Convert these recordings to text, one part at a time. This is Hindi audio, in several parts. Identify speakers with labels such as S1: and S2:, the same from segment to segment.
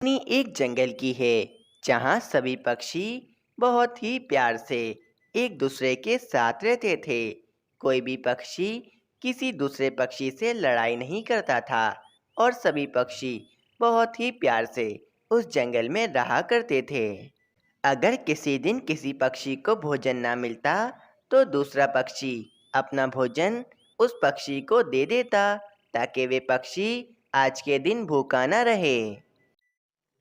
S1: कहानी एक जंगल की है जहाँ सभी पक्षी बहुत ही प्यार से एक दूसरे के साथ रहते थे। कोई भी पक्षी किसी दूसरे पक्षी से लड़ाई नहीं करता था और सभी पक्षी बहुत ही प्यार से उस जंगल में रहा करते थे। अगर किसी दिन किसी पक्षी को भोजन ना मिलता तो दूसरा पक्षी अपना भोजन उस पक्षी को दे देता ताकि वे पक्षी आज के दिन भूखा ना रहे।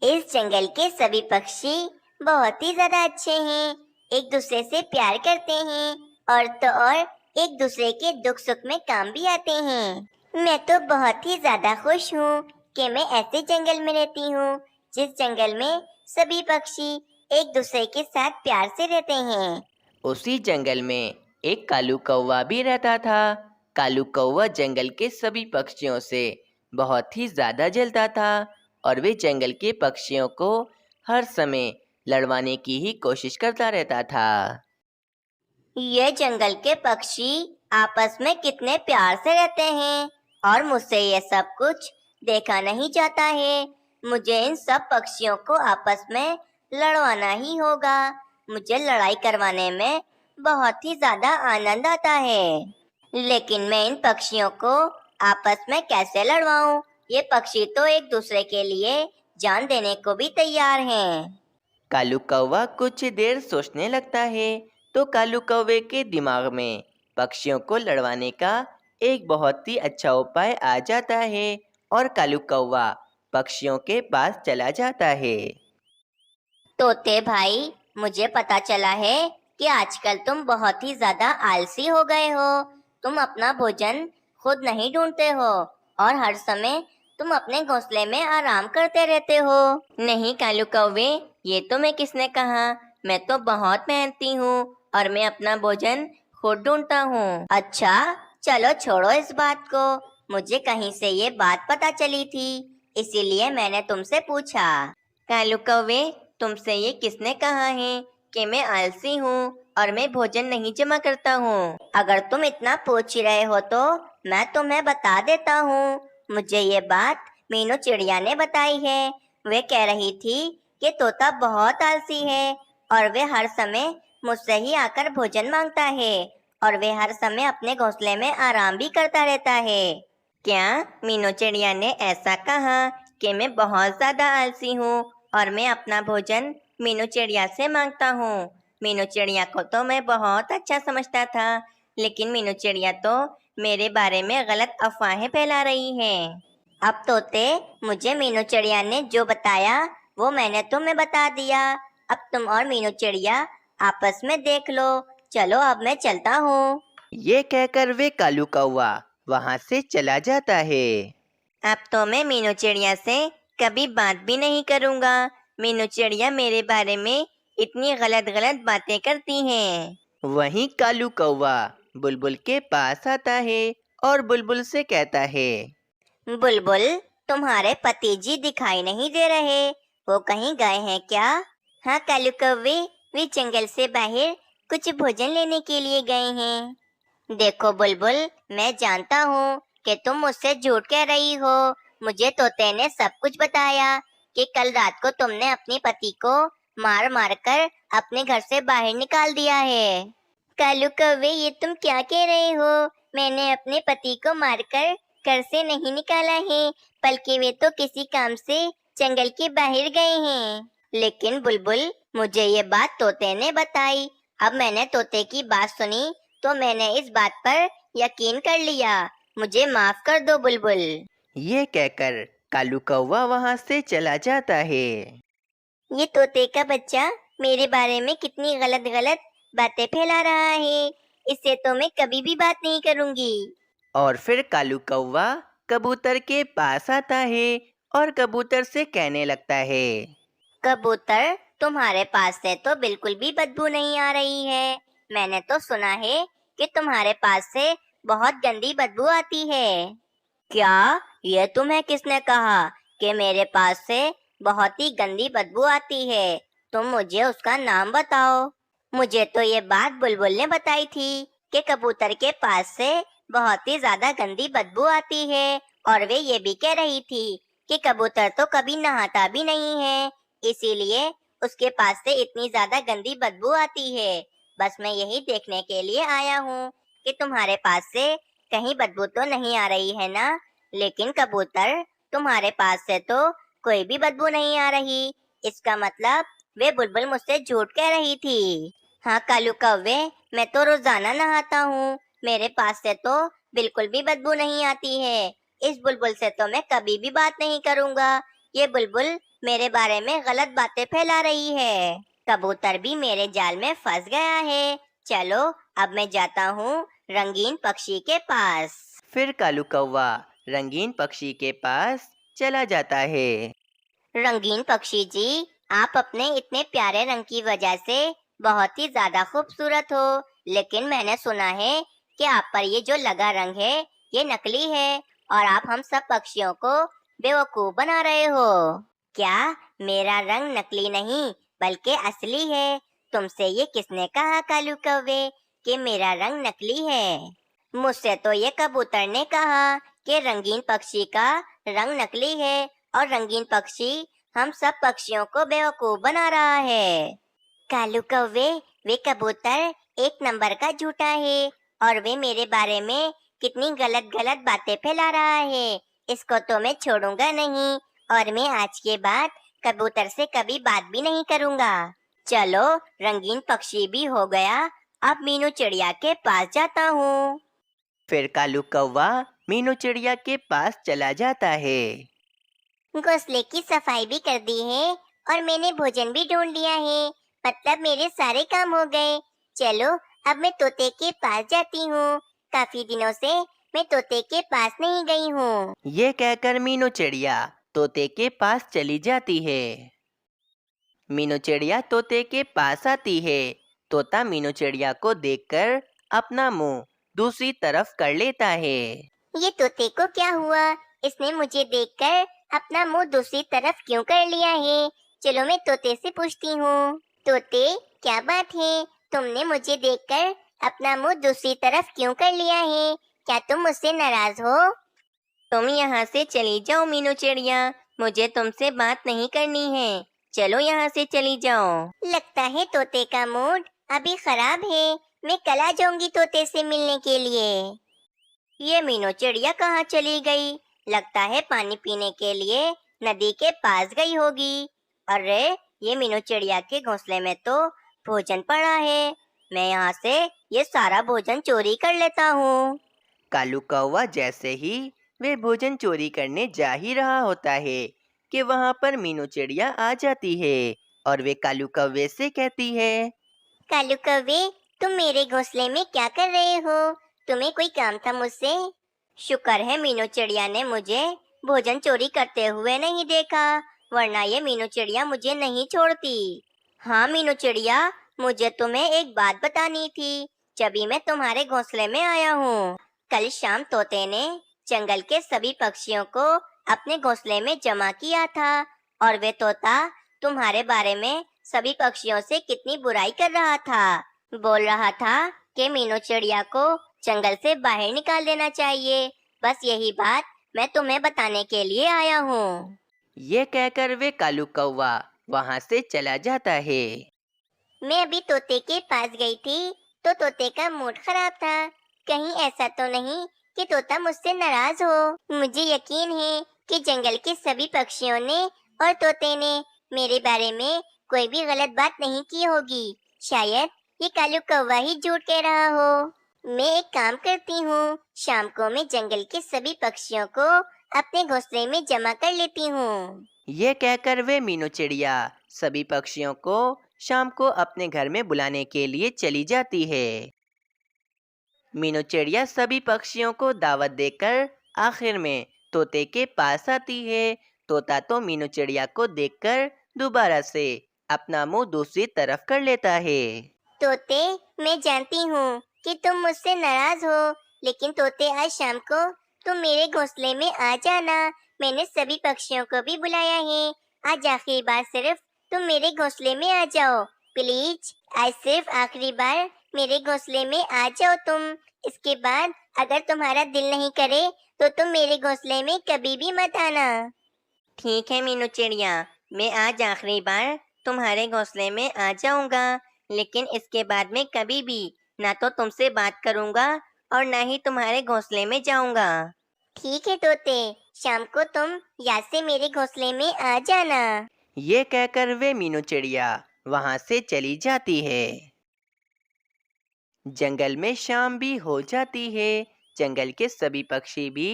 S2: इस जंगल के सभी पक्षी बहुत ही ज्यादा अच्छे हैं, एक दूसरे से प्यार करते हैं और तो और एक दूसरे के दुख सुख में काम भी आते हैं। मैं तो बहुत ही ज्यादा खुश हूँ कि मैं ऐसे जंगल में रहती हूँ जिस जंगल में सभी पक्षी एक दूसरे के साथ प्यार से रहते हैं।
S1: उसी जंगल में एक कालू कौवा भी रहता था। कालू कौवा जंगल के सभी पक्षियों से बहुत ही ज़्यादा जलता था और वे जंगल के पक्षियों को हर समय लड़वाने की ही कोशिश करता रहता था।
S2: ये जंगल के पक्षी आपस में कितने प्यार से रहते हैं और मुझसे ये सब कुछ देखा नहीं जाता है। मुझे इन सब पक्षियों को आपस में लड़वाना ही होगा। मुझे लड़ाई करवाने में बहुत ही ज्यादा आनंद आता है, लेकिन मैं इन पक्षियों को आपस में कैसे लड़वाऊं? ये पक्षी तो एक दूसरे के लिए जान देने को भी तैयार हैं।
S1: कालू कौवा कुछ देर सोचने लगता है तो कालू कौवे के दिमाग में पक्षियों को लड़वाने का एक बहुत ही अच्छा उपाय आ जाता है और कालू कौवा पक्षियों के पास चला जाता है।
S2: तोते भाई, मुझे पता चला है कि आजकल तुम बहुत ही ज्यादा आलसी हो गए हो। तुम अपना भोजन खुद नहीं ढूंढते हो और हर समय तुम अपने घोंसले में आराम करते रहते हो। नहीं कालू कौवे, ये तो मैं किसने कहा? मैं तो बहुत मेहनती हूँ और मैं अपना भोजन खुद ढूंढता हूँ। अच्छा, चलो छोड़ो इस बात को। मुझे कहीं से ये बात पता चली थी, इसीलिए मैंने तुमसे पूछा। कालू कौवे, तुमसे ये किसने कहा है कि मैं आलसी हूँ और मैं भोजन नहीं जमा करता हूँ? अगर तुम इतना पूछ ही रहे हो तो मैं तुम्हें बता देता हूँ। मुझे ये बात मीनू चिड़िया ने बताई है। वे कह रही थी कि तोता बहुत आलसी है और वे हर समय मुझसे ही आकर भोजन मांगता है और वे हर समय अपने घोंसले में आराम भी करता रहता है। क्या मीनू चिड़िया ने ऐसा कहा कि मैं बहुत ज्यादा आलसी हूँ और मैं अपना भोजन मीनू चिड़िया से मांगता हूँ? मीनू चिड़िया को तो मैं बहुत अच्छा समझता था, लेकिन मीनू चिड़िया तो मेरे बारे में गलत अफवाहें फैला रही है। अब तोते, मुझे मीनू चिड़िया ने जो बताया वो मैंने तुम्हें बता दिया। अब तुम और मीनू चिड़िया आपस में देख लो। चलो अब मैं चलता हूँ।
S1: ये कहकर वे कालू कौवा वहाँ से चला जाता है।
S2: अब तो मैं मीनू चिड़िया से कभी बात भी नहीं करूँगा। मीनू चिड़िया मेरे बारे में इतनी गलत गलत बातें करती हैं।
S1: वहीं कालू कौवा बुलबुल के पास आता है और बुलबुल से कहता है,
S2: बुलबुल, तुम्हारे पति जी दिखाई नहीं दे रहे, वो कहीं गए हैं क्या? हाँ कालू कौवे, वे जंगल से बाहर कुछ भोजन लेने के लिए गए हैं। देखो बुलबुल, मैं जानता हूँ कि तुम मुझसे झूठ कह रही हो। मुझे तोते ने सब कुछ बताया कि कल रात को तुमने अपने पति को मार मार कर अपने घर से बाहर निकाल दिया है। कालू कौवे, ये तुम क्या कह रहे हो? मैंने अपने पति को मारकर घर से नहीं निकाला है, बल्कि वे तो किसी काम से जंगल के बाहर गए हैं। लेकिन बुलबुल, मुझे ये बात तोते ने बताई। अब मैंने तोते की बात सुनी तो मैंने इस बात पर यकीन कर लिया। मुझे माफ कर दो बुलबुल।
S1: ये कहकर कालू कौवा वहाँ से चला जाता है।
S2: ये तोते का बच्चा मेरे बारे में कितनी गलत गलत बातें फैला रहा है। इससे तो मैं कभी भी बात नहीं करूंगी।
S1: और फिर कालू कौवा कबूतर के पास आता है और कबूतर से कहने लगता है,
S2: कबूतर, तुम्हारे पास से तो बिल्कुल भी बदबू नहीं आ रही है। मैंने तो सुना है कि तुम्हारे पास से बहुत गंदी बदबू आती है। क्या? ये तुम्हें किसने कहा कि मेरे पास से बहुत ही गंदी बदबू आती है? तुम मुझे उसका नाम बताओ। मुझे तो ये बात बुलबुल ने बताई थी कि कबूतर के पास से बहुत ही ज्यादा गंदी बदबू आती है और वे ये भी कह रही थी कि कबूतर तो कभी नहाता भी नहीं है, इसीलिए उसके पास से इतनी ज्यादा गंदी बदबू आती है। बस मैं यही देखने के लिए आया हूँ कि तुम्हारे पास से कहीं बदबू तो नहीं आ रही है ना। लेकिन कबूतर, तुम्हारे पास से तो कोई भी बदबू नहीं आ रही। इसका मतलब वे बुलबुल मुझसे झूठ कह रही थी। हाँ कालू कौवे, मैं तो रोजाना नहाता हूँ, मेरे पास से तो बिल्कुल भी बदबू नहीं आती है। इस बुलबुल से तो मैं कभी भी बात नहीं करूँगा। ये बुलबुल मेरे बारे में गलत बातें फैला रही है। कबूतर भी मेरे जाल में फंस गया है। चलो अब मैं जाता हूँ रंगीन पक्षी के पास।
S1: फिर कालू कौवा रंगीन पक्षी के पास चला जाता है।
S2: रंगीन पक्षी जी, आप अपने इतने प्यारे रंग की वजह से बहुत ही ज्यादा खूबसूरत हो, लेकिन मैंने सुना है कि आप पर ये जो लगा रंग है ये नकली है और आप हम सब पक्षियों को बेवकूफ बना रहे हो। क्या? मेरा रंग नकली नहीं बल्कि असली है। तुमसे ये किसने कहा कालू कौवे कि मेरा रंग नकली है? मुझसे तो ये कबूतर ने कहा कि रंगीन पक्षी का रंग नकली है और रंगीन पक्षी हम सब पक्षियों को बेवकूफ बना रहा है। कालू कौवे, वे कबूतर एक नंबर का झूठा है और वे मेरे बारे में कितनी गलत गलत बातें फैला रहा है। इसको तो मैं छोड़ूंगा नहीं और मैं आज के बाद कबूतर से कभी बात भी नहीं करूंगा। चलो, रंगीन पक्षी भी हो गया, अब मीनू चिड़िया के पास जाता हूँ।
S1: फिर कालू कौवा मीनू चिड़िया के पास चला जाता है।
S2: घोंसले की सफाई भी कर दी है और मैंने भोजन भी ढूंढ लिया है, मतलब मेरे सारे काम हो गए। चलो अब मैं तोते के पास जाती हूँ, काफी दिनों से मैं तोते के पास नहीं गई हूँ।
S1: ये कहकर मीनू चिड़िया तोते के पास चली जाती है। मीनू चिड़िया तोते के पास आती है। तोता मीनू चिड़िया को देखकर अपना मुंह दूसरी तरफ कर लेता है।
S2: ये तोते को क्या हुआ? इसने मुझे देखकर अपना मुंह दूसरी तरफ क्यों कर लिया है? चलो मैं तोते से पूछती हूँ। तोते, क्या बात है? तुमने मुझे देखकर अपना मुंह दूसरी तरफ क्यों कर लिया है? क्या तुम मुझसे नाराज हो? तुम यहाँ से चली जाओ मीनू चिड़िया, मुझे तुमसे बात नहीं करनी है। चलो यहाँ से चली जाओ। लगता है तोते का मूड अभी खराब है। मैं कल आ जाऊंगी तोते से मिलने के लिए। ये मीनू चिड़िया कहाँ चली गई? लगता है पानी पीने के लिए नदी के पास गई होगी। अरे, ये मीनू चिड़िया के घोंसले में तो भोजन पड़ा है। मैं यहाँ से ये सारा भोजन चोरी कर लेता हूँ।
S1: कालू कौवा जैसे ही वे भोजन चोरी करने जा ही रहा होता है कि वहां पर मीनू चिड़िया आ जाती है और वे कालू कौवे से कहती है।
S2: कालू कौवे, तुम मेरे घोंसले में क्या कर रहे हो? तुम्हें कोई काम था मुझसे? शुक्र है मीनू चिड़िया ने मुझे भोजन चोरी करते हुए नहीं देखा, वरना ये मीनू चिड़िया मुझे नहीं छोड़ती। हाँ मीनू चिड़िया, मुझे तुम्हें एक बात बतानी थी, जभी मैं तुम्हारे घोंसले में आया हूँ। कल शाम तोते ने जंगल के सभी पक्षियों को अपने घोंसले में जमा किया था और वे तोता तुम्हारे बारे में सभी पक्षियों से कितनी बुराई कर रहा था। बोल रहा था कि मीनू चिड़िया को जंगल से बाहर निकाल देना चाहिए। बस यही बात मैं तुम्हें बताने के लिए आया हूँ।
S1: ये कहकर वे कालू कौवा वहां से चला जाता है।
S2: मैं अभी तोते के पास गई थी तो तोते का मूड खराब था। कहीं ऐसा तो नहीं कि तोता मुझसे नाराज हो? मुझे यकीन है कि जंगल के सभी पक्षियों ने और तोते ने मेरे बारे में कोई भी गलत बात नहीं की होगी। शायद ये कालू कौवा ही झूठ कह रहा हो। मैं एक काम करती हूँ, शाम को मैं जंगल के सभी पक्षियों को अपने घोंसले में जमा कर लेती हूँ।
S1: ये कहकर वे मीनू चिड़िया सभी पक्षियों को शाम को अपने घर में बुलाने के लिए चली जाती है। मीनू चिड़िया सभी पक्षियों को दावत देकर आखिर में तोते के पास आती है। तोता तो मीनू चिड़िया को देखकर दोबारा से अपना मुंह दूसरी तरफ कर लेता है।
S2: तोते, मैं जानती हूँ कि तुम मुझसे नाराज हो, लेकिन तोते आज शाम को तुम मेरे घोंसले में आ जाना। मैंने सभी पक्षियों को भी बुलाया है। आज आखिरी बार सिर्फ तुम मेरे घोंसले में आ जाओ, प्लीज। आज सिर्फ आखिरी बार मेरे घोंसले में आ जाओ तुम। इसके बाद अगर तुम्हारा दिल नहीं करे तो तुम मेरे घोंसले में कभी भी मत आना। ठीक है मीनू चिड़िया, मैं आज आखिरी बार तुम्हारे घोंसले में आ जाऊंगा, लेकिन इसके बाद में कभी भी ना तो तुमसे बात करूंगा और ना ही तुम्हारे घोंसले में जाऊंगा। ठीक है तोते, शाम को तुम याद से मेरे घोंसले में आ जाना।
S1: ये कहकर वे मीनू चिड़िया वहां से चली जाती है। जंगल में शाम भी हो जाती है। जंगल के सभी पक्षी भी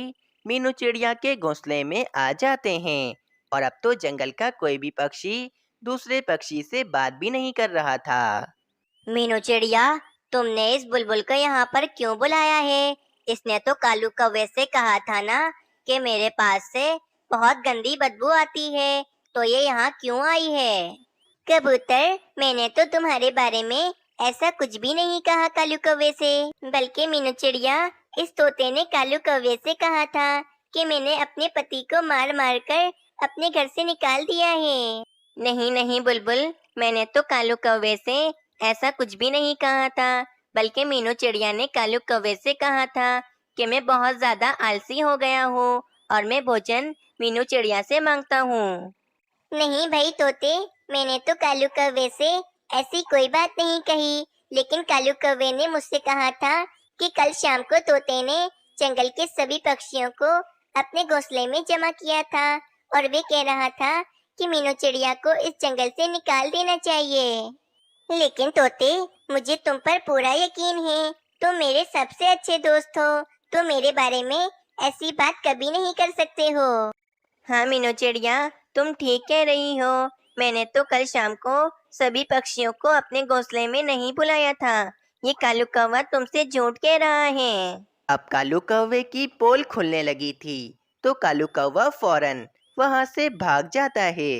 S1: मीनू चिड़िया के घोंसले में आ जाते हैं और अब तो जंगल का कोई भी पक्षी दूसरे पक्षी से बात भी नहीं कर रहा था।
S2: मीनू चिड़िया, तुमने इस बुलबुल को यहाँ पर क्यों बुलाया है? इसने तो कालू कौवे से कहा था ना कि मेरे पास से बहुत गंदी बदबू आती है, तो ये यहाँ क्यों आई है? कबूतर, मैंने तो तुम्हारे बारे में ऐसा कुछ भी नहीं कहा कालू कौवे से, बल्कि मीनू चिड़िया, इस तोते ने कालू कौवे से कहा था कि मैंने अपने पति को मार मार कर अपने घर से निकाल दिया है। नहीं नहीं बुलबुल, मैंने तो कालू कौवे से ऐसा कुछ भी नहीं कहा था, बल्कि मीनू चिड़िया ने कालू कौवे से कहा था कि मैं बहुत ज्यादा आलसी हो गया हूँ और मैं भोजन मीनू चिड़िया से मांगता हूँ। नहीं भाई तोते, मैंने तो कालू कौवे से ऐसी कोई बात नहीं कही, लेकिन कालू कौवे ने मुझसे कहा था कि कल शाम को तोते ने जंगल के सभी पक्षियों को अपने घोंसले में जमा किया था और वे कह रहा था कि मीनू चिड़िया को इस जंगल से निकाल देना चाहिए। लेकिन तोते, मुझे तुम पर पूरा यकीन है, तुम मेरे सबसे अच्छे दोस्त हो, तो मेरे बारे में ऐसी बात कभी नहीं कर सकते हो। हाँ मीनू चिड़िया, तुम ठीक कह रही हो, मैंने तो कल शाम को सभी पक्षियों को अपने घोंसले में नहीं बुलाया था, ये कालू कौवा तुमसे झूठ कह रहा है।
S1: अब कालू कौवे की पोल खुलने लगी थी, तो कालू कौवा फौरन वहां से भाग जाता है।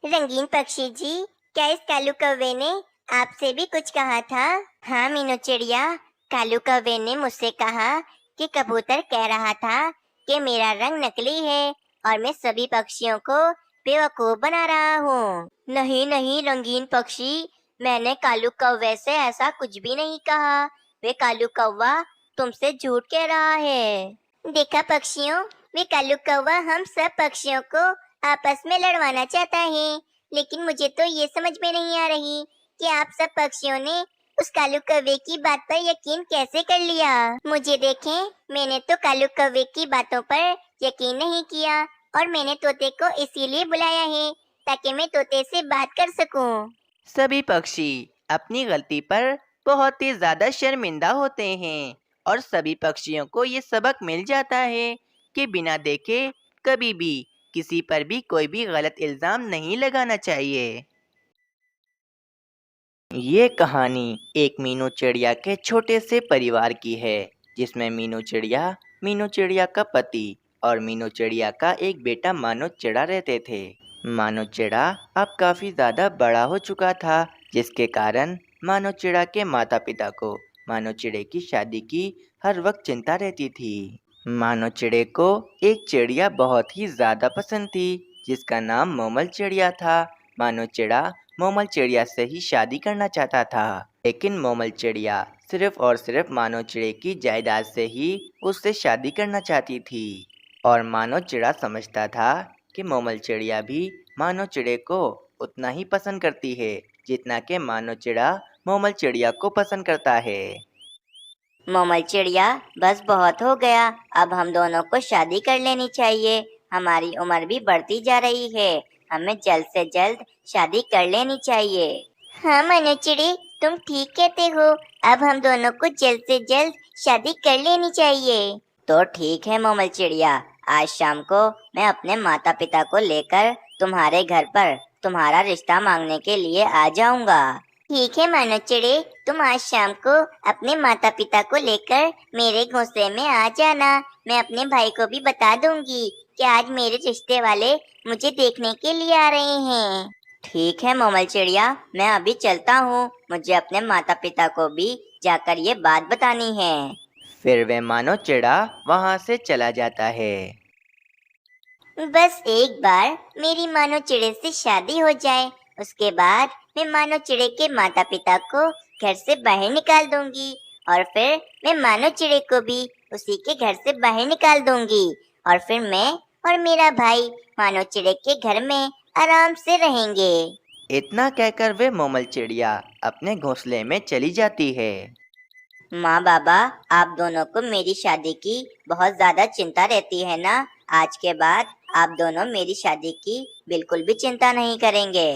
S2: रंगीन पक्षी जी, क्या इस कालू कौवे ने आपसे भी कुछ कहा था? हाँ मीनू चिड़िया, कालू कौवे ने मुझसे कहा कि कबूतर कह रहा था कि मेरा रंग नकली है और मैं सभी पक्षियों को बेवकूफ बना रहा हूँ। नहीं नहीं रंगीन पक्षी, मैंने कालू कौवे से ऐसा कुछ भी नहीं कहा, वे कालू कौवा तुमसे झूठ कह रहा है। देखा पक्षियों, वे कालू कौवा हम सब पक्षियों को आपस में लड़वाना चाहता है, लेकिन मुझे तो ये समझ में नहीं आ रही कि आप सब पक्षियों ने उस कालू कौवे की बात पर यकीन कैसे कर लिया। मुझे देखें, मैंने तो कालू कौवे की बातों पर यकीन नहीं किया और मैंने तोते को इसीलिए बुलाया है ताकि मैं तोते से बात कर सकूं।
S1: सभी पक्षी अपनी गलती पर बहुत ही ज्यादा शर्मिंदा होते हैं और सभी पक्षियों को ये सबक मिल जाता है कि बिना देखे कभी भी किसी पर भी कोई भी गलत इल्जाम नहीं लगाना चाहिए। ये कहानी एक मीनू चिड़िया के छोटे से परिवार की है, जिसमें मीनू चिड़िया का पति और मीनू चिड़िया का एक बेटा मानो चिड़ा रहते थे। मानो चिड़ा अब काफ़ी ज़्यादा बड़ा हो चुका था, जिसके कारण मानो चिड़ा के माता पिता को मानो चिड़े की शादी की हर वक्त चिंता रहती थी। मानो चिड़े को एक चिड़िया बहुत ही ज़्यादा पसंद थी, जिसका नाम मोमल चिड़िया था। मानो चिड़ा मोमल चिड़िया से ही शादी करना चाहता था, लेकिन मोमल चिड़िया सिर्फ और सिर्फ मानो चिड़े की जायदाद से ही उससे शादी करना चाहती थी और मानो चिड़ा समझता था कि मोमल चिड़िया भी मानो चिड़े को उतना ही पसंद करती है जितना कि मानो चिड़ा मोमल चिड़िया को पसंद करता है।
S2: मोमल चिड़िया, बस बहुत हो गया, अब हम दोनों को शादी कर लेनी चाहिए, हमारी उम्र भी बढ़ती जा रही है, हमें जल्द से जल्द शादी कर लेनी चाहिए। हाँ मानो चिड़े, तुम ठीक कहते हो, अब हम दोनों को जल्द से जल्द शादी कर लेनी चाहिए। तो ठीक है मोमल चिड़िया, आज शाम को मैं अपने माता पिता को लेकर तुम्हारे घर पर तुम्हारा रिश्ता मांगने के लिए आ जाऊंगा। ठीक है मानो चिड़े, तुम आज शाम को अपने माता पिता को लेकर मेरे घोंसले में आ जाना, मैं अपने भाई को भी बता दूंगी कि आज मेरे रिश्ते वाले मुझे देखने के लिए आ रहे हैं। ठीक है मोमल चिड़िया, मैं अभी चलता हूँ, मुझे अपने माता पिता को भी जाकर ये बात बतानी है।
S1: फिर वह मानो चिड़ा वहाँ से चला जाता है।
S2: बस एक बार मेरी मानो चिड़े से शादी हो जाए, उसके बाद मैं मानो चिड़े के माता पिता को घर से बाहर निकाल दूंगी और फिर मैं मानो चिड़े को भी उसी के घर से बाहर निकाल दूंगी और फिर मैं और मेरा भाई मानो चिड़े के घर में आराम से रहेंगे।
S1: इतना कहकर वे मोमल चिड़िया अपने घोंसले में चली जाती है।
S2: माँ बाबा, आप दोनों को मेरी शादी की बहुत ज्यादा चिंता रहती है ना? आज के बाद आप दोनों मेरी शादी की बिल्कुल भी चिंता नहीं करेंगे।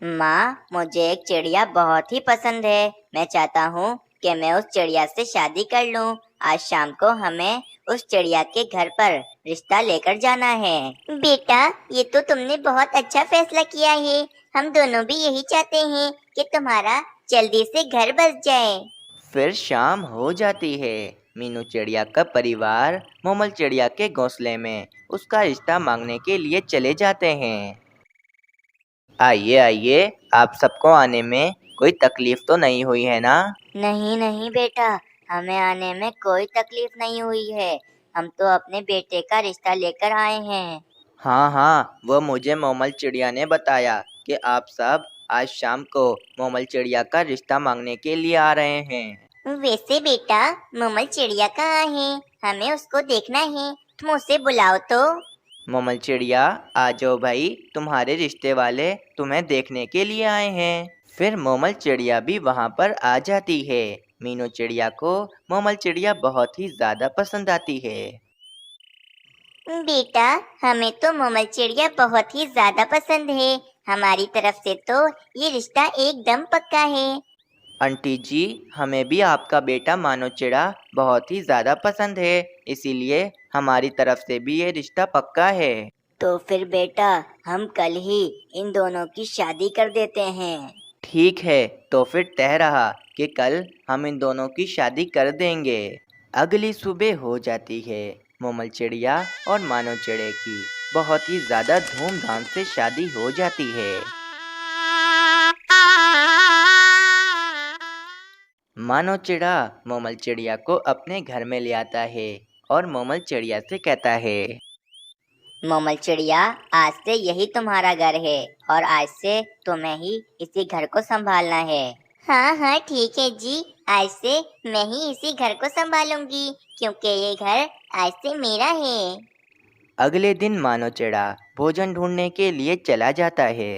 S2: माँ, मुझे एक चिड़िया बहुत ही पसंद है। मैं चाहता हूँ कि मैं उस चिड़िया से शादी कर लूँ। आज शाम को हमें उस चिड़िया के घर पर रिश्ता लेकर जाना है। बेटा, ये तो तुमने बहुत अच्छा फैसला किया है। हम दोनों भी यही चाहते हैं कि तुम्हारा जल्दी से घर बस जाए।
S1: फिर शाम हो जाती है। मीनू चिड़िया का परिवार मोमल चिड़िया के घोंसले में उसका रिश्ता मांगने के लिए चले जाते हैं। आइए आइए, आप सबको आने में कोई तकलीफ तो नहीं हुई है ना?
S2: नहीं नहीं बेटा, हमें आने में कोई तकलीफ नहीं हुई है। हम तो अपने बेटे का रिश्ता लेकर आए हैं।
S1: हाँ हाँ, वो मुझे मोमल चिड़िया ने बताया कि आप सब आज शाम को मोमल चिड़िया का रिश्ता मांगने के लिए आ रहे हैं।
S2: वैसे बेटा, मोमल चिड़िया कहाँ है? हमें उसको देखना है। तुम उसे बुलाओ तो।
S1: मोमल चिड़िया, आ जाओ भाई, तुम्हारे रिश्ते वाले तुम्हें देखने के लिए आए हैं। फिर मोमल चिड़िया भी वहाँ पर आ जाती है। मीनू चिड़िया को मोमल चिड़िया बहुत ही ज़्यादा पसंद आती है।
S2: बेटा, हमें तो मोमल चिड़िया बहुत ही ज्यादा पसंद है। हमारी तरफ से तो ये रिश्ता एकदम पक्का है।
S1: आंटी जी, हमें भी आपका बेटा मानो चिड़ा बहुत ही ज़्यादा पसंद है, इसीलिए हमारी तरफ से भी ये रिश्ता पक्का है।
S2: तो फिर बेटा, हम कल ही इन दोनों की शादी कर देते हैं।
S1: ठीक है, तो फिर तय रहा कि कल हम इन दोनों की शादी कर देंगे। अगली सुबह हो जाती है। मोमल चिड़िया और मानो चिड़े की बहुत ही ज़्यादा धूमधाम से शादी हो जाती है। मानो चिड़ा मोमल चिड़िया को अपने घर में ले आता है और मोमल चिड़िया से कहता है,
S2: मोमल चिड़िया, आज से यही तुम्हारा घर है और आज से तुम्हें ही इसी घर को संभालना है। हाँ हाँ ठीक है जी, आज से मैं ही इसी घर को संभालूंगी क्योंकि ये घर आज से मेरा है।
S1: अगले दिन मानो चिड़ा भोजन ढूंढने के लिए चला जाता है।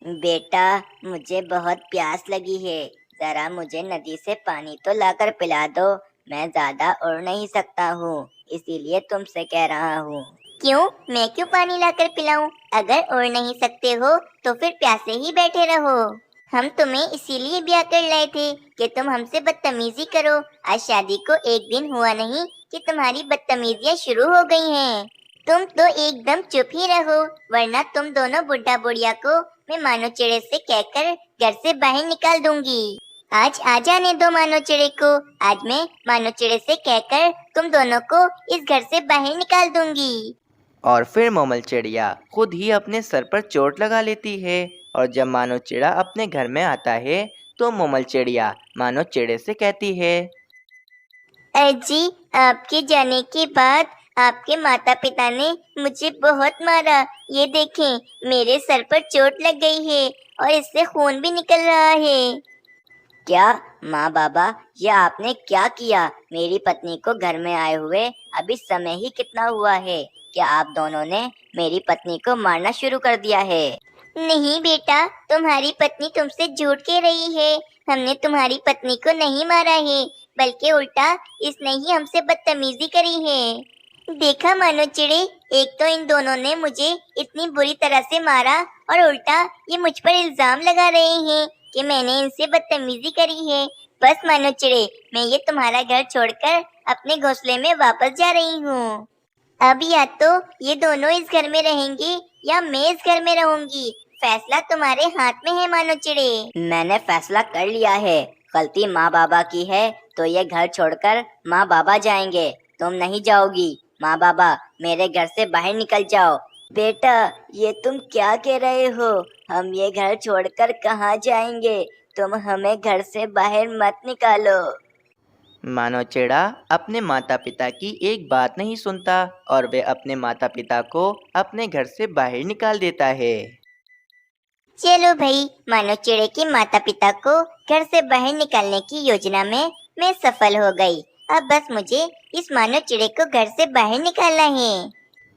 S2: बेटा, मुझे बहुत प्यास लगी है। जरा मुझे नदी से पानी तो लाकर पिला दो। मैं ज्यादा उड़ नहीं सकता हूँ, इसीलिए तुमसे कह रहा हूँ। क्यों? मैं क्यों पानी लाकर पिलाऊं? अगर उड़ नहीं सकते हो तो फिर प्यासे ही बैठे रहो। हम तुम्हें इसीलिए ब्याह कर लाए थे कि तुम हमसे बदतमीजी करो। आज शादी को एक दिन हुआ नहीं कि तुम्हारी बदतमीजियाँ शुरू हो गई हैं। तुम तो एकदम चुप ही रहो, वरना तुम दोनों बुढ़ा बुढ़िया को मैं मानो चिड़े से कहकर घर से बाहर निकाल दूंगी। आज आ जाने दो मानो चिड़े को। आज मैं मानो चिड़े से कहकर तुम दोनों को इस घर से बाहर निकाल दूंगी।
S1: और फिर मोमल चिड़िया खुद ही अपने सर पर चोट लगा लेती है। और जब मानो चिड़ा अपने घर में आता है तो मोमल चिड़िया मानो चिड़े से कहती है,
S2: अजी, आपके जाने के बाद आपके माता पिता ने मुझे बहुत मारा। ये देखें, मेरे सर पर चोट लग गई है और इससे खून भी निकल रहा है। क्या? माँ बाबा, ये आपने क्या किया? मेरी पत्नी को घर में आए हुए अभी समय ही कितना हुआ है? क्या आप दोनों ने मेरी पत्नी को मारना शुरू कर दिया है? नहीं बेटा, तुम्हारी पत्नी तुमसे झूठ कह रही है। हमने तुम्हारी पत्नी को नहीं मारा है, बल्कि उल्टा इसने ही हमसे बदतमीजी करी है। देखा मानो चिड़े, एक तो इन दोनों ने मुझे इतनी बुरी तरह से मारा और उल्टा ये मुझ पर इल्जाम लगा रहे हैं कि मैंने इनसे बदतमीजी करी है। बस मानो चिड़े, मैं ये तुम्हारा घर छोड़कर अपने घोंसले में वापस जा रही हूँ। अब या तो ये दोनों इस घर में रहेंगे या मैं इस घर में रहूंगी। फैसला तुम्हारे हाथ में है मानो चिड़े। मैंने फैसला कर लिया है। गलती माँ बाबा की है तो ये घर छोड़कर माँ बाबा जाएंगे। तुम नहीं जाओगी। माँ बाबा, मेरे घर से बाहर निकल जाओ। बेटा, ये तुम क्या कह रहे हो? हम ये घर छोड़कर कहाँ जाएंगे? तुम हमें घर से बाहर मत निकालो।
S1: मानो चिड़ा अपने माता पिता की एक बात नहीं सुनता और वे अपने माता पिता को अपने घर से बाहर निकाल देता है।
S2: चलो भाई, मानो चिड़े के माता पिता को घर से बाहर निकालने की योजना में मैं सफल हो गई। अब बस मुझे इस मानव चिड़े को घर से बाहर निकालना है।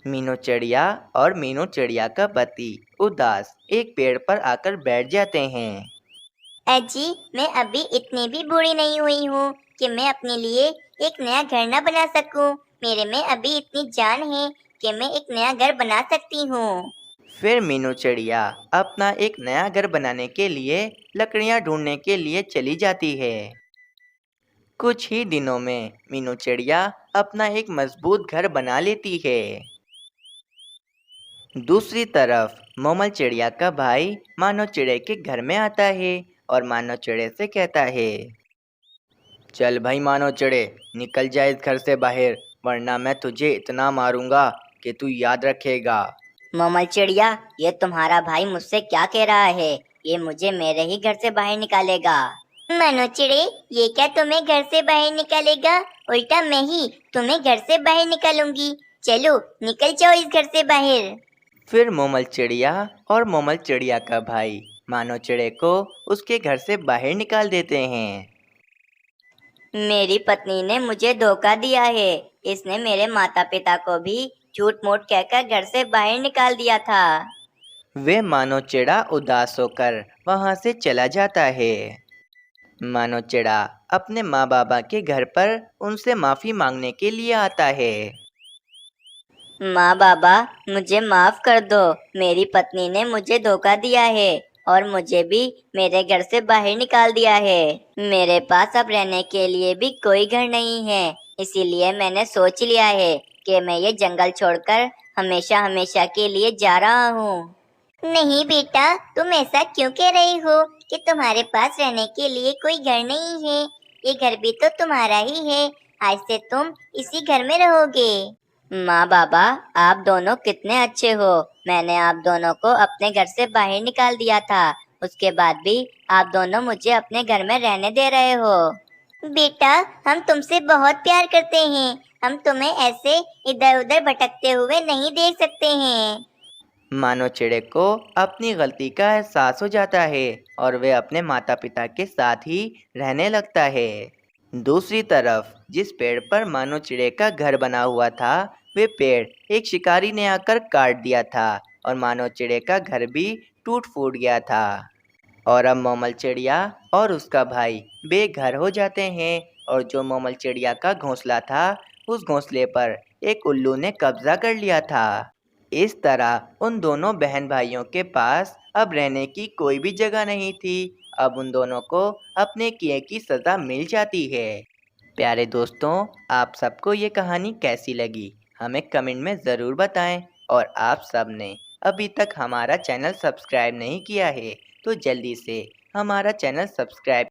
S1: मीनू चिड़िया और मीनू चिड़िया का पति उदास एक पेड़ पर आकर बैठ जाते हैं।
S2: अजी, मैं अभी इतनी भी बूढ़ी नहीं हुई हूँ कि मैं अपने लिए एक नया घर न बना सकूं। मेरे में अभी इतनी जान है कि मैं एक नया घर बना सकती हूँ।
S1: फिर मीनू चिड़िया अपना एक नया घर बनाने के लिए लकड़ियां ढूंढने के लिए चली जाती है। कुछ ही दिनों में मीनू चिड़िया अपना एक मजबूत घर बना लेती है। दूसरी तरफ मोमल चिड़िया का भाई मानव चिड़े के घर में आता है और मानव चिड़े से कहता है, चल भाई मानव चिड़े, निकल जाए इस घर से बाहर, वरना मैं तुझे इतना मारूंगा कि तू याद रखेगा।
S2: मोमल चिड़िया, ये तुम्हारा भाई मुझसे क्या कह रहा है? ये मुझे मेरे ही घर से बाहर निकालेगा। मनो चिड़े, ये क्या तुम्हें घर से बाहर निकालेगा? उल्टा मैं ही तुम्हें घर से बाहर निकालूंगी। चलो निकल जाओ इस घर से बाहर।
S1: फिर मोमल चिड़िया और मोमल चिड़िया का भाई मानव चिड़े को उसके घर से बाहर निकाल देते हैं।
S2: मेरी पत्नी ने मुझे धोखा दिया है। इसने मेरे माता पिता को भी झूठ मूठ कहकर घर से बाहर निकाल दिया था।
S1: वे मानव चिड़ा उदास होकर वहां से चला जाता है। मानव चिड़ा अपने माँ बाबा के घर पर उनसे माफी मांगने के लिए आता है।
S2: माँ बाबा, मुझे माफ कर दो। मेरी पत्नी ने मुझे धोखा दिया है और मुझे भी मेरे घर से बाहर निकाल दिया है। मेरे पास अब रहने के लिए भी कोई घर नहीं है। इसीलिए मैंने सोच लिया है कि मैं ये जंगल छोड़कर हमेशा हमेशा के लिए जा रहा हूँ। नहीं बेटा, तुम ऐसा क्यों कह रही हो कि तुम्हारे पास रहने के लिए कोई घर नहीं है? ये घर भी तो तुम्हारा ही है। आज से तुम इसी घर में रहोगे। माँ बाबा, आप दोनों कितने अच्छे हो। मैंने आप दोनों को अपने घर से बाहर निकाल दिया था, उसके बाद भी आप दोनों मुझे अपने घर में रहने दे रहे हो। बेटा, हम तुमसे बहुत प्यार करते हैं। हम तुम्हें ऐसे इधर उधर भटकते हुए नहीं देख सकते हैं।
S1: मानव चिड़े को अपनी गलती का एहसास हो जाता है और वे अपने माता पिता के साथ ही रहने लगता है। दूसरी तरफ जिस पेड़ पर मानव चिड़े का घर बना हुआ था, वे पेड़ एक शिकारी ने आकर काट दिया था और मानव चिड़े का घर भी टूट फूट गया था। और अब मोमल चिड़िया और उसका भाई बेघर हो जाते हैं और जो मोमल चिड़िया का घोंसला था, उस घोंसले पर एक उल्लू ने कब्जा कर लिया था। इस तरह उन दोनों बहन भाइयों के पास अब रहने की कोई भी जगह नहीं थी। अब उन दोनों को अपने किए की सज़ा मिल जाती है। प्यारे दोस्तों, आप सबको ये कहानी कैसी लगी हमें कमेंट में ज़रूर बताएं। और आप सब ने अभी तक हमारा चैनल सब्सक्राइब नहीं किया है तो जल्दी से हमारा चैनल सब्सक्राइब